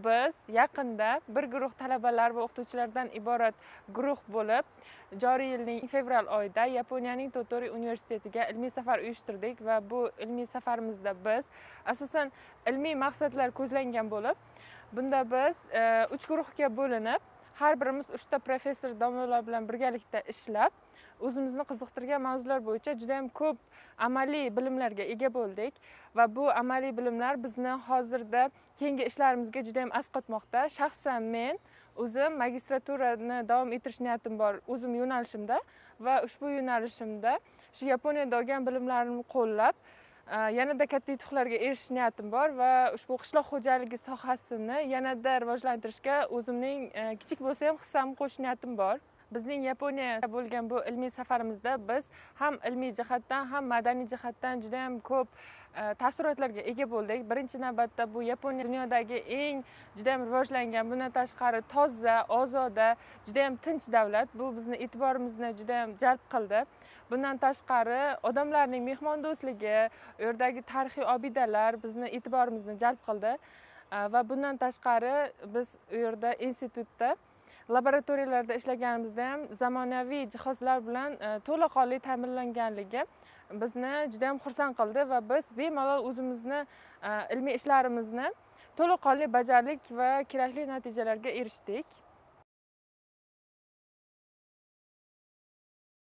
biz yaqinda bir guruh talabalar va o'qituvchilardan iborat guruh bo'lib, joriy yilning fevral oyida Yaponiyaning Totori universitetiga ilmiy safar uyushtirdik va bu ilmiy safarimizda biz asosan ilmiy maqsadlar ko'zlangan bo'lib, bunda biz 3 guruhga bo'linib, har birimiz 3 ta professor domlalar bilan birgalikda ishlab, o'zimizni qiziqtirgan mavzular bo'yicha juda ham ko'p amaliy bilimlarga ega bo'ldik va bu amaliy bilimlar bizni hozirda keyingi ishlarimizga juda ham asqotmoqda. Shaxsan men o'zim magistraturani davom ettirish niyatim bor o'zim yo'nalishimda va ushbu yo'nalishimda shu Yaponiyada olgan bilimlarimni qo'llab yanada katta yutuqlarga erishish niyatim bor va ushbu qishloq xo'jaligi sohasini yanada rivojlantirishga o'zimning kichik bo'lsa ham hissamni qo'shish niyatim bor. Bizning Yaponiyaga bo'lgan bu ilmiy safarimizda biz ham ilmiy jihatdan, ham madaniy jihatdan juda ham ko'p taassurotlarga ega bo'ldik. Birinchi navbatda bu Yaponiya dunyodagi eng juda ham rivojlangan, bundan tashqari toza, ozoda, juda ham tinch davlat. Bu bizni e'tiborimizni juda ham jalb qildi. Bundan tashqari odamlarning mehmondo'stligi, u yerdagi tarixiy obidalar bizni e'tiborimizni jalb qildi va bundan tashqari biz u yerda institutda laboratoriyalarda ishlaganimizda ham zamonaviy jihozlar bilan to'laqonli ta'minlanganligi bizni juda ham xursand qildi va biz bemalol o'zimizni ilmiy ishlarimizni to'laqonli bajardik va kerakli natijalarga erishdik.